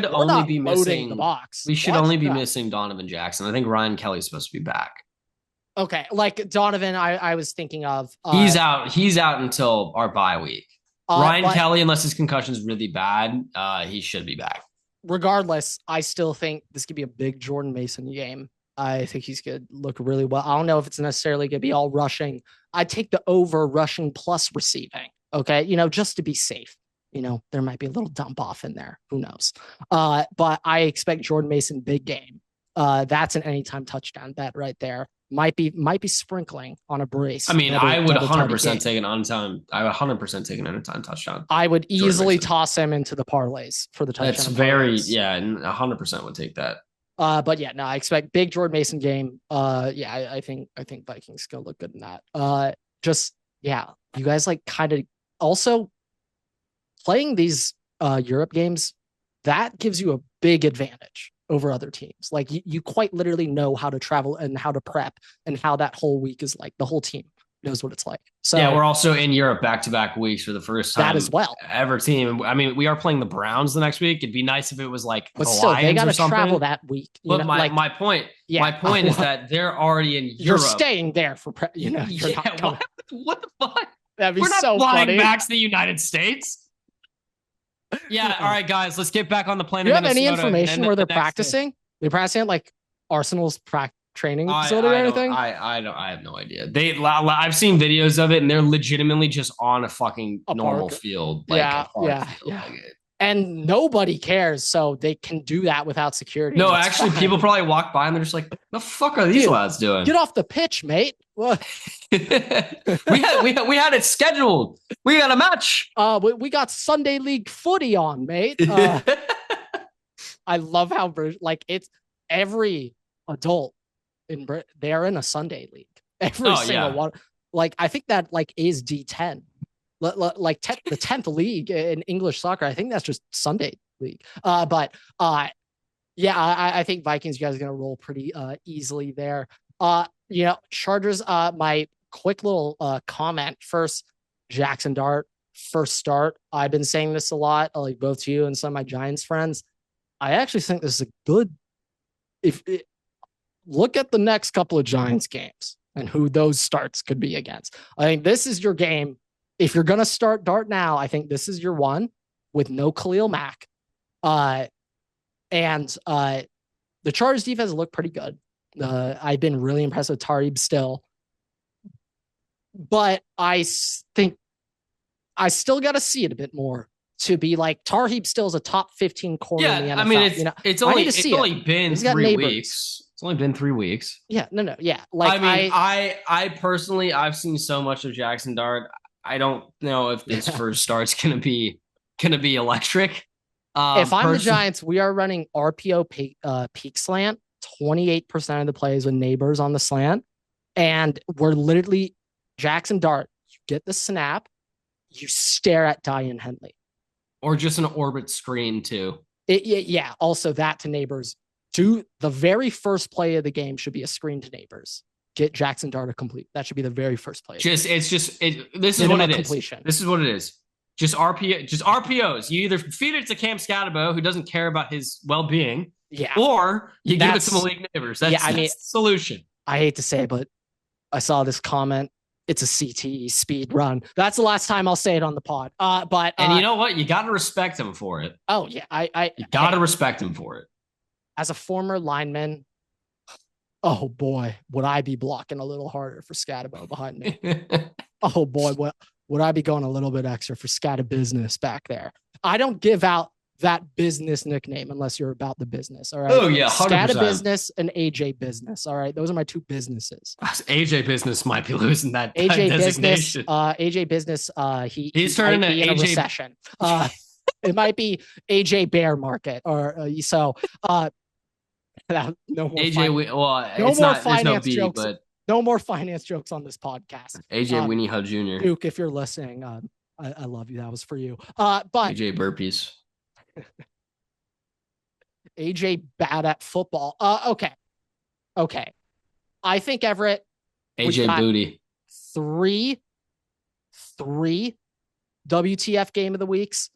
only be missing the box. We should only be missing Donovan Jackson. I think Ryan Kelly's supposed to be back. Okay, like Donovan, I was thinking of. He's out. He's out until our bye week. Ryan Kelly, unless his concussion is really bad, he should be back. Regardless, I still think this could be a big Jordan Mason game. I think he's going to look really well. I don't know if it's necessarily going to be all rushing. I'd take the over rushing plus receiving. Okay, just to be safe. There might be a little dump off in there. Who knows? But I expect Jordan Mason big game. That's an anytime touchdown bet right there. Might be sprinkling on a brace. I mean, I would 100% take an on-time. I would 100% take an anytime touchdown. I would easily toss him into the parlays for the touchdown. That's very, and 100% would take that. But yeah, no, I expect big Jordan Mason game. I think Vikings gonna look good in that. You guys kind of also playing these Europe games, that gives you a big advantage over other teams. Like you quite literally know how to travel and how to prep and how that whole week is like. The whole team knows what it's like. So yeah, we're also in Europe back-to-back weeks for the first time that as well ever team. I mean, we are playing the Browns the next week. It'd be nice if it was like but the still, Lions they got to travel that week. But my point is that they're already in Europe. You're staying there for what the fuck? That'd be we're not so flying funny. back to the United States. Yeah, all right, guys, let's get back on the plane. Do you have any information where they're practicing? They're practicing at like Arsenal's training facility or anything? I have no idea. I've seen videos of it, and they're legitimately just on a fucking normal field. And nobody cares, so they can do that without security. No, actually, people probably walk by and they're just like, "The fuck are these lads doing? Get off the pitch, mate!" What? we had it scheduled. We got a match. We got Sunday League footy on, mate. I love how it's every adult in Britain, they're in a Sunday league. Every single one. Like I think that is D10. The 10th league in English soccer. I think that's just Sunday league. I think Vikings, you guys are gonna roll pretty easily there. Chargers. My quick little comment first. Jackson Dart first start. I've been saying this a lot, like both to you and some of my Giants friends. I actually think this is a good. Look at the next couple of Giants games and who those starts could be against. I think this is your game. If you're going to start Dart now, I think this is your one with no Khalil Mack. The Chargers defense looked pretty good. I've been really impressed with Tariq still. But I think I still got to see it a bit more to be like Tariq still is a top 15 corner in the NFL. I mean, it's only been 3 weeks. It's only been 3 weeks. Yeah, no. Yeah. I personally, I've seen so much of Jackson Dart. I don't know if this first start's gonna be electric. If I'm the Giants, we are running RPO peak slant, 28% of the plays with neighbors on the slant. And we're literally Jackson Dart. You get the snap, you stare at Diane Henley. Or just an orbit screen too. Also that to neighbors. The very first play of the game should be a screen to neighbors. Get Jackson Dart a complete. That should be the very first play. This is what it is. This is what it is. Just RPOs. You either feed it to Cam Scatterbo, who doesn't care about his well-being, Yeah. Or you give it to That's- Malik Neighbors. Yeah, I mean- That's the solution. I hate to say it, but I saw this comment. It's a CTE speed run. That's the last time I'll say it on the pod. But And you know what? You got to respect him for it. oh yeah, You got to respect him for it. as a former lineman, oh boy, would I be blocking a little harder for Scatabo behind me? Oh boy, what would I be going a little bit extra for Scata business back there? I don't give out that business nickname unless you're about the business. All right. Oh yeah, 100%. Scata business and AJ business. All right. Those are my two businesses. AJ business might be losing that AJ business. designation. AJ business. He's turning might be in to a AJ recession. It might be AJ bear market or so. No more AJ, well, no it's more not. There's no finance B, jokes. but No more finance jokes on this podcast. AJ Winnie Hub Jr. Duke, if you're listening, I love you. That was for you. But AJ burpees. AJ bad at football. Okay. I think Everett. AJ booty. Three WTF game of the weeks.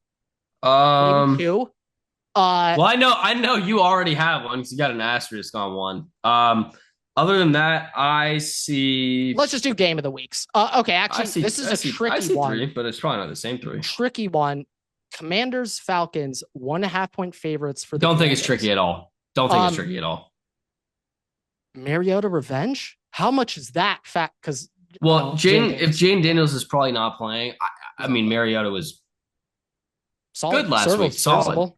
Maybe two. Well, I know you already have one because you got an asterisk on one. Other than that, I see. Let's just do game of the weeks. Okay, actually, this is a tricky one. Three, but it's probably not the same three. Tricky one. Commanders, Falcons, 1.5 point favorites for the Don't think Commanders. it's tricky at all. Don't think it's tricky at all. Mariota revenge? How much is that fact? Because if Jane Daniels is probably not playing, I mean Mariota was solid, good last week. Solid. Serviceable.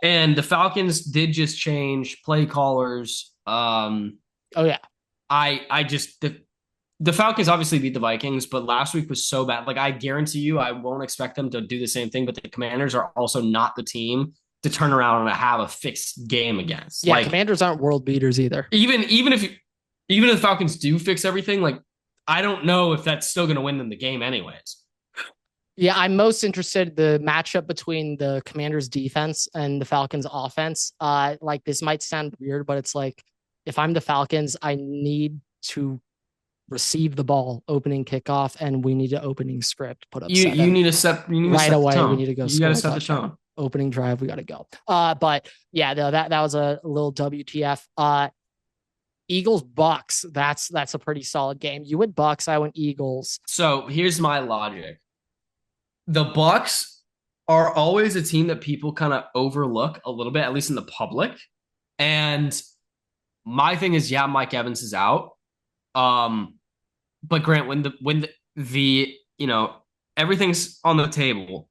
And the Falcons did just change play callers. Oh yeah. The Falcons obviously beat the Vikings, but last week was so bad. Like I guarantee you, I won't expect them to do the same thing. But the Commanders are also not the team to turn around and have a fixed game against. Yeah, like, Commanders aren't world beaters either. Even if the Falcons do fix everything, like I don't know if that's still going to win them the game anyways. Yeah, I'm most interested in the matchup between the Commanders defense and the Falcons offense. Like this might sound weird, but it's like if I'm the Falcons, I need to receive the ball opening kickoff, and we need an opening script put up. You need to set. You need right to set away. The tone. We need to go. You got to set the tone. Opening drive, we got to go. But yeah, no, that was a little WTF. Eagles Bucks. That's a pretty solid game. You went Bucks, I went Eagles. So here's my logic. The Bucks are always a team that people kind of overlook a little bit, at least in the public. And my thing is, yeah, Mike Evans is out. But Grant, when the everything's on the table,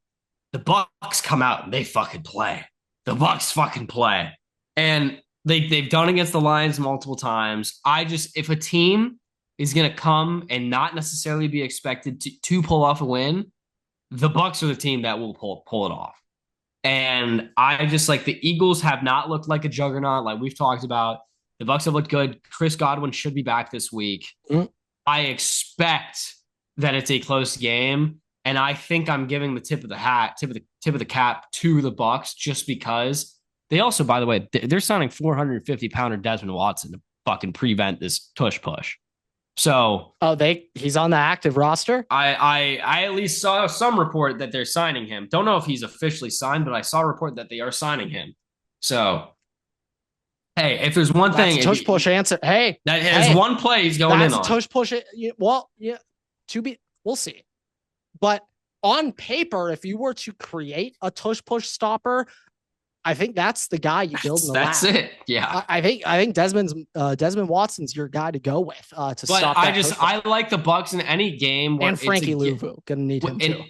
the Bucks come out and they fucking play. The Bucks fucking play. And they've done against the Lions multiple times. If a team is gonna come and not necessarily be expected to pull off a win, the Bucks are the team that will pull it off. And I just like the Eagles have not looked like a juggernaut, like we've talked about. The Bucks have looked good. Chris Godwin should be back this week. Mm-hmm. I expect that it's a close game, and I think I'm giving the tip of the cap to the Bucks just because they also, by the way, they're signing 450-pounder Desmond Watson to fucking prevent this tush push. So, he's on the active roster. I at least saw some report that they're signing him. Don't know if he's officially signed, but I saw a report that they are signing him. So, hey, if there's one thing, tush push answer. Hey, that is one play he's going in on. Tush push. Well, yeah, we'll see. But on paper, if you were to create a tush push stopper, I think that's the guy you build in the lab. That's it. Yeah. I think Desmond Watson's your guy to go with to stop that. I like the Bucks in any game and Frankie Louvu. Gonna need him too.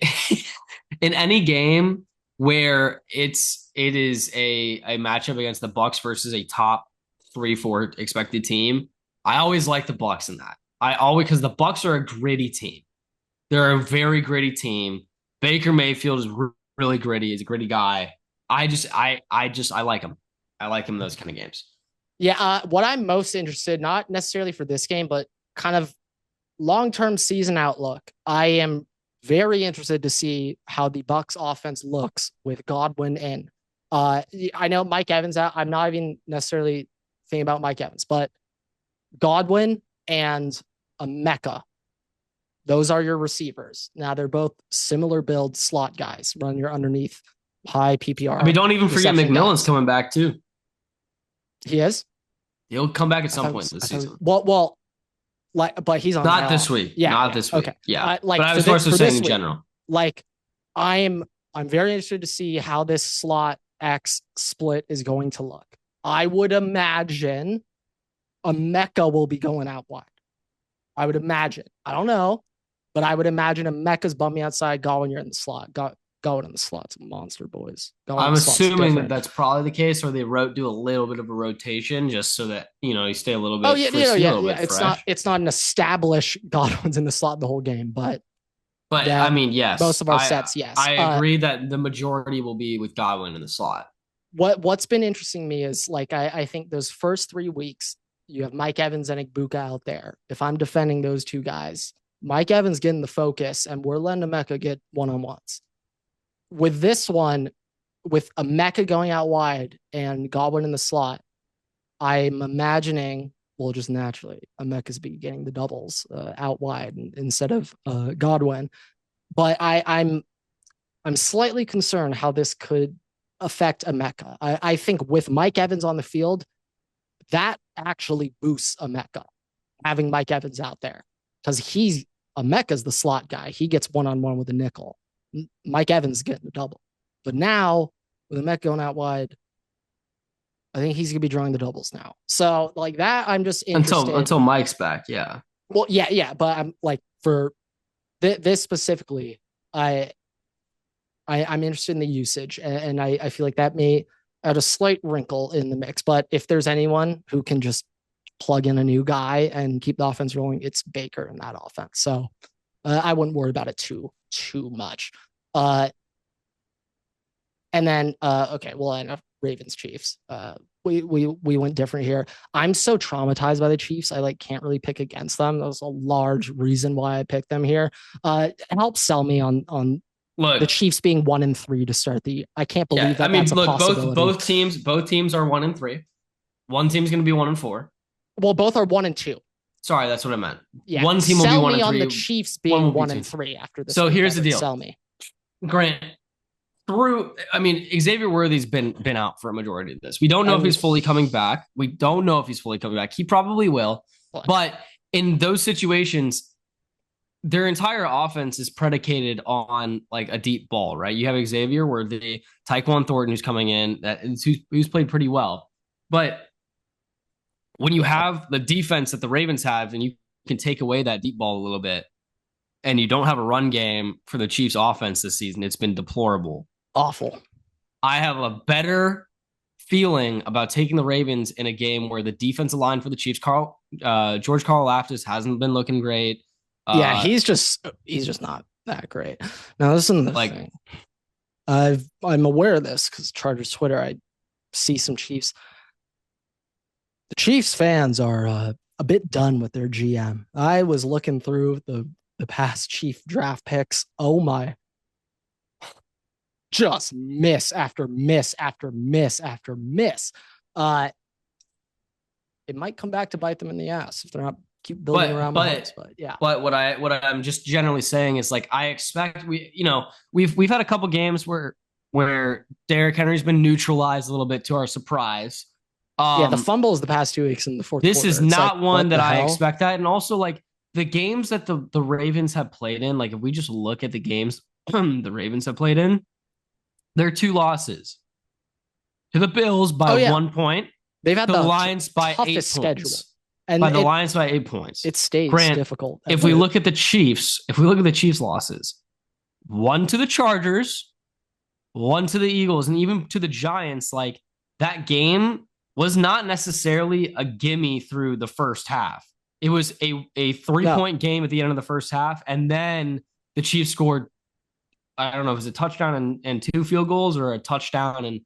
In any game where it is a matchup against the Bucks versus a top 3-4 expected team, I always like the Bucks in that. Because the Bucks are a gritty team. They're a very gritty team. Baker Mayfield is really gritty. He's a gritty guy. I like him. I like him in those kind of games. Yeah. What I'm most interested, not necessarily for this game, but kind of long-term season outlook. I am very interested to see how the Bucks offense looks with Godwin in. I know Mike Evans out. I'm not even necessarily thinking about Mike Evans, but Godwin and Emeka. Those are your receivers. Now they're both similar build slot guys. Run your underneath high PPR. I mean, don't even forget McMillan's coming back too. He is. He'll come back at I some thought it point was- this I thought it season. was- well, like, but he's on Not IR. this week. Yeah, Not yeah, this week. okay. Yeah. Like but I for was more so for saying this in week, general. like I'm very interested to see how this slot X split is going to look. I would imagine Emeka will be going out wide. I would imagine. I don't know, but I would imagine Emeka's bumming outside. Godwin, you're in the slot. Going in the slot's a monster, boys. Going in I'm the slot's assuming that different. that's probably the case, or they do a little bit of a rotation just so that you stay a little bit Oh yeah, frisky, a little yeah. bit It's fresh. not an established Godwin's in the slot the whole game, but But that I mean, yes, most of our sets, yes. I agree that the majority will be with Godwin in the slot. What's been interesting to me is like I think those first 3 weeks, you have Mike Evans and Igbuka out there. If I'm defending those two guys, Mike Evans getting the focus, and we're letting Emeka get one-on-ones. With this one, with Emeka going out wide and Godwin in the slot, I'm imagining, well, just naturally, Emeka's be getting the doubles out wide instead of Godwin. But I'm slightly concerned how this could affect Emeka. I think with Mike Evans on the field, that actually boosts Emeka, having Mike Evans out there, because Emeka's the slot guy. He gets one-on-one with a nickel. Mike Evans is getting the double. But now, with Emeka going out wide, I think he's going to be drawing the doubles now. So, like that, I'm just interested. Until Mike's back, yeah. Well, yeah. But I'm like, for this specifically, I'm interested in the usage, and I feel like that may add a slight wrinkle in the mix. But if there's anyone who can just plug in a new guy and keep the offense rolling, it's Baker in that offense. So I wouldn't worry about it too much. And then okay, well, enough Ravens Chiefs. We went different here. I'm so traumatized by the Chiefs. I can't really pick against them. That was a large reason why I picked them here. Help sell me on Look, the Chiefs being 1-3 to start the year. I can't believe that. I mean, that's a possibility. both teams are 1-3. One team's going to be 1-4. Well, both are 1-2. Sorry, that's what I meant. Yeah, one team will be 1-3. Sell me on the Chiefs being 1-3 after this. So here's the deal. Sell me, Grant. Xavier Worthy's been out for a majority of this. We don't know if he's fully coming back. He probably will. But in those situations, their entire offense is predicated on a deep ball, right? You have Xavier Worthy, Tyquan Thornton, who's coming in, who's played pretty well. But when you have the defense that the Ravens have, and you can take away that deep ball a little bit, and you don't have a run game for the Chiefs offense this season, it's been deplorable. Awful. I have a better feeling about taking the Ravens in a game where the defensive line for the Chiefs, George Karlaftis, hasn't been looking great. Yeah, he's just not that great. Now, listen to the thing. I'm aware of this because Chargers Twitter, I see some Chiefs. The Chiefs fans are a bit done with their GM. I was looking through the past Chief draft picks. Oh my. Just miss after miss after miss after miss. It might come back to bite them in the ass if they're not keep building around Mahomes. But yeah. But what I'm just generally saying is I expect we've had a couple games where Derrick Henry's been neutralized a little bit to our surprise. The fumbles the past 2 weeks in the fourth this quarter. Is not one that I expect that. And also the games that the Ravens have played in, if we just look at the games the Ravens have played in, they're 2 losses to the Bills by 1 point. They've had the Lions by 8 points. Schedule. And by the Lions by 8 points. It stays difficult. If we look at the Chiefs, losses, 1 to the Chargers, 1 to the Eagles, and even to the Giants, that game was not necessarily a gimme through the first half. It was a 3-point game at the end of the first half, and then the Chiefs scored, I don't know if it was a touchdown and 2 field goals, or a touchdown and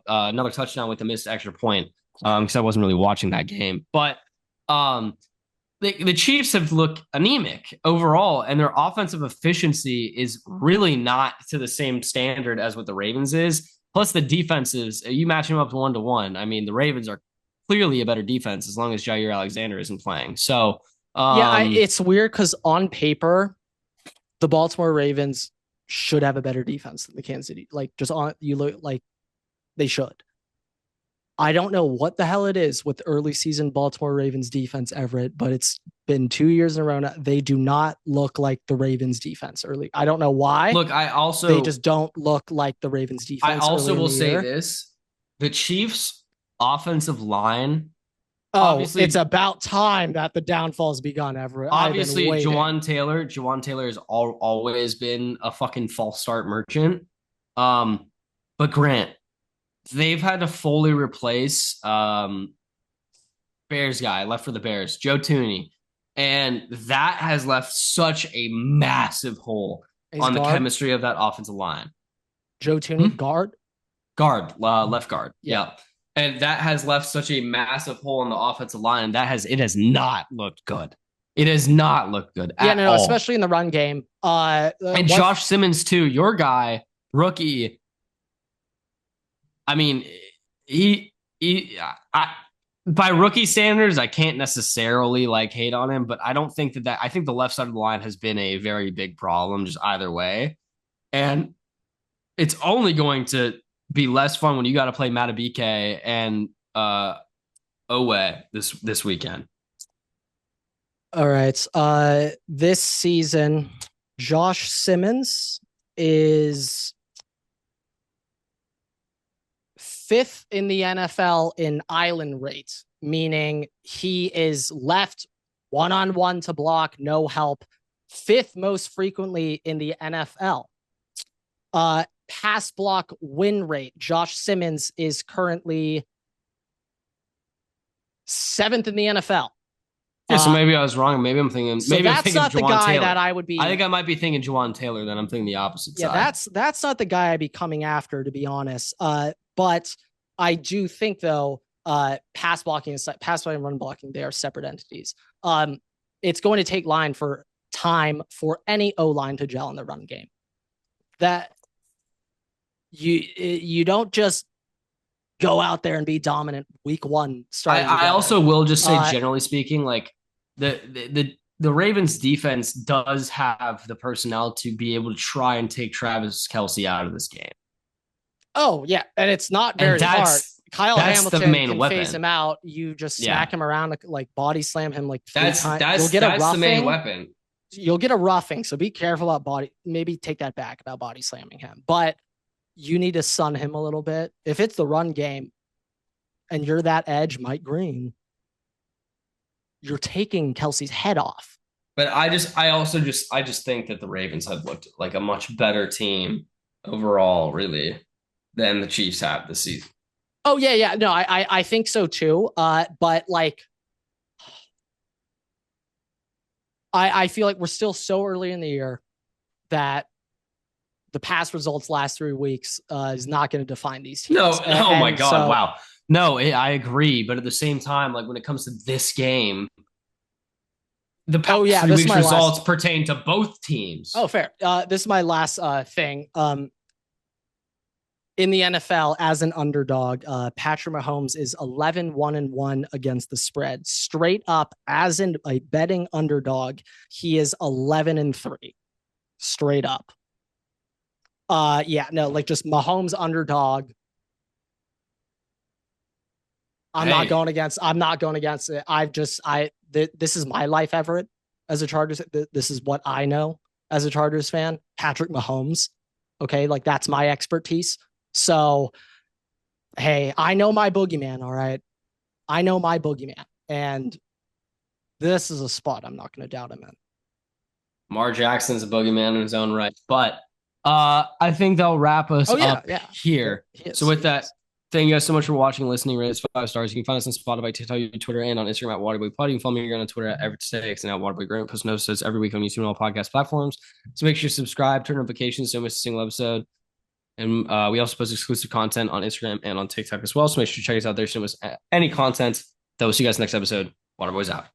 another touchdown with a missed extra point. Because I wasn't really watching that game. But the Chiefs have looked anemic overall, and their offensive efficiency is really not to the same standard as what the Ravens is. Plus the defenses, you match them up to 1-1. I mean, the Ravens are clearly a better defense as long as Jair Alexander isn't playing. So it's weird because on paper, the Baltimore Ravens should have a better defense than the Kansas City. They should. I don't know what the hell it is with early season Baltimore Ravens defense, Everett, but it's been 2 years in a row now. They do not look like the Ravens defense early. I don't know why. Look, They just don't look like the Ravens I defense also early in will the say year. this: the Chiefs' offensive line, Oh, obviously, it's about time that the downfall's begun, Everett. I've been obviously, waiting. Jawan Taylor has always been a fucking false start merchant. But Grant, they've had to fully replace Bears guy left for the Bears, Joe Tooney, and that has left such a massive hole He's on the guard. chemistry of that offensive line. Joe Tooney, guard. Guard, left guard, Yeah. yeah, and that has left such a massive hole in the offensive line, and it has not looked good. It has not looked good Yeah, at no, all. especially in the run game. And Josh Simmons too, your guy, rookie. I mean, I, by rookie standards, I can't necessarily like hate on him, but I don't think that I think the left side of the line has been a very big problem just either way. And it's only going to be less fun when you got to play Matabike and Owe this weekend. All right. This season, Josh Simmons is fifth in the NFL in island rate, meaning he is left one-on-one to block, no help. Fifth most frequently in the NFL. Pass block win rate. Josh Simmons is currently seventh in the NFL. Yeah, so maybe I was wrong. Maybe I'm thinking. So maybe that's I'm thinking not the Juwan guy Taylor. that I would be. I think I might be thinking Juwan Taylor. Then I'm thinking the opposite side. Yeah, that's not the guy I'd be coming after, to be honest. But I do think though, pass blocking and run blocking, they are separate entities. It's going to take time for any O line to gel in the run game. That you don't just go out there and be dominant week one. I also will just say, generally speaking, like the Ravens defense does have the personnel to be able to try and take Travis Kelce out of this game. Oh yeah, and it's not very hard. Kyle Hamilton can phase him out. You just smack him around, like body slam him like three times. You'll get a roughing. The main weapon. You'll get a roughing, so be careful about maybe take that back about body slamming him. But you need to sun him a little bit. If it's the run game and you're that edge, Mike Green, you're taking Kelce's head off. But I just think that the Ravens have looked like a much better team overall, really, than the Chiefs have this season. Oh yeah. No, I think so too. But like, I feel like we're still so early in the year that the past results last 3 weeks is not going to define these teams. No, oh my God, wow. No, I agree. But at the same time, like when it comes to this game, the past 3 weeks results pertain to both teams. Oh, fair. This is my last thing. In the NFL, as an underdog, Patrick Mahomes is 11-1-1 against the spread. Straight up, as in a betting underdog, he is 11-3. Straight up. Like just Mahomes underdog. I'm not going against it. This is my life, Everett, as a Chargers. This is what I know as a Chargers fan. Patrick Mahomes. Okay. Like that's my expertise. So, hey, I know my boogeyman. All right. I know my boogeyman. And this is a spot I'm not going to doubt him in. Lamar Jackson's a boogeyman in his own right. But I think they'll wrap us up here. So with that, thank you guys so much for watching, listening, rate us 5 stars. You can find us on Spotify, TikTok, Twitter, and on Instagram at Waterboy Pod. You can follow me here on Twitter at EverettStakes and at Waterboy Grant. Post notices every week on YouTube and all podcast platforms. So make sure you subscribe, turn notifications so you don't miss a single episode. And we also post exclusive content on Instagram and on TikTok as well. So make sure you check us out there so you don't miss any content. That we'll see you guys next episode. Waterboys out.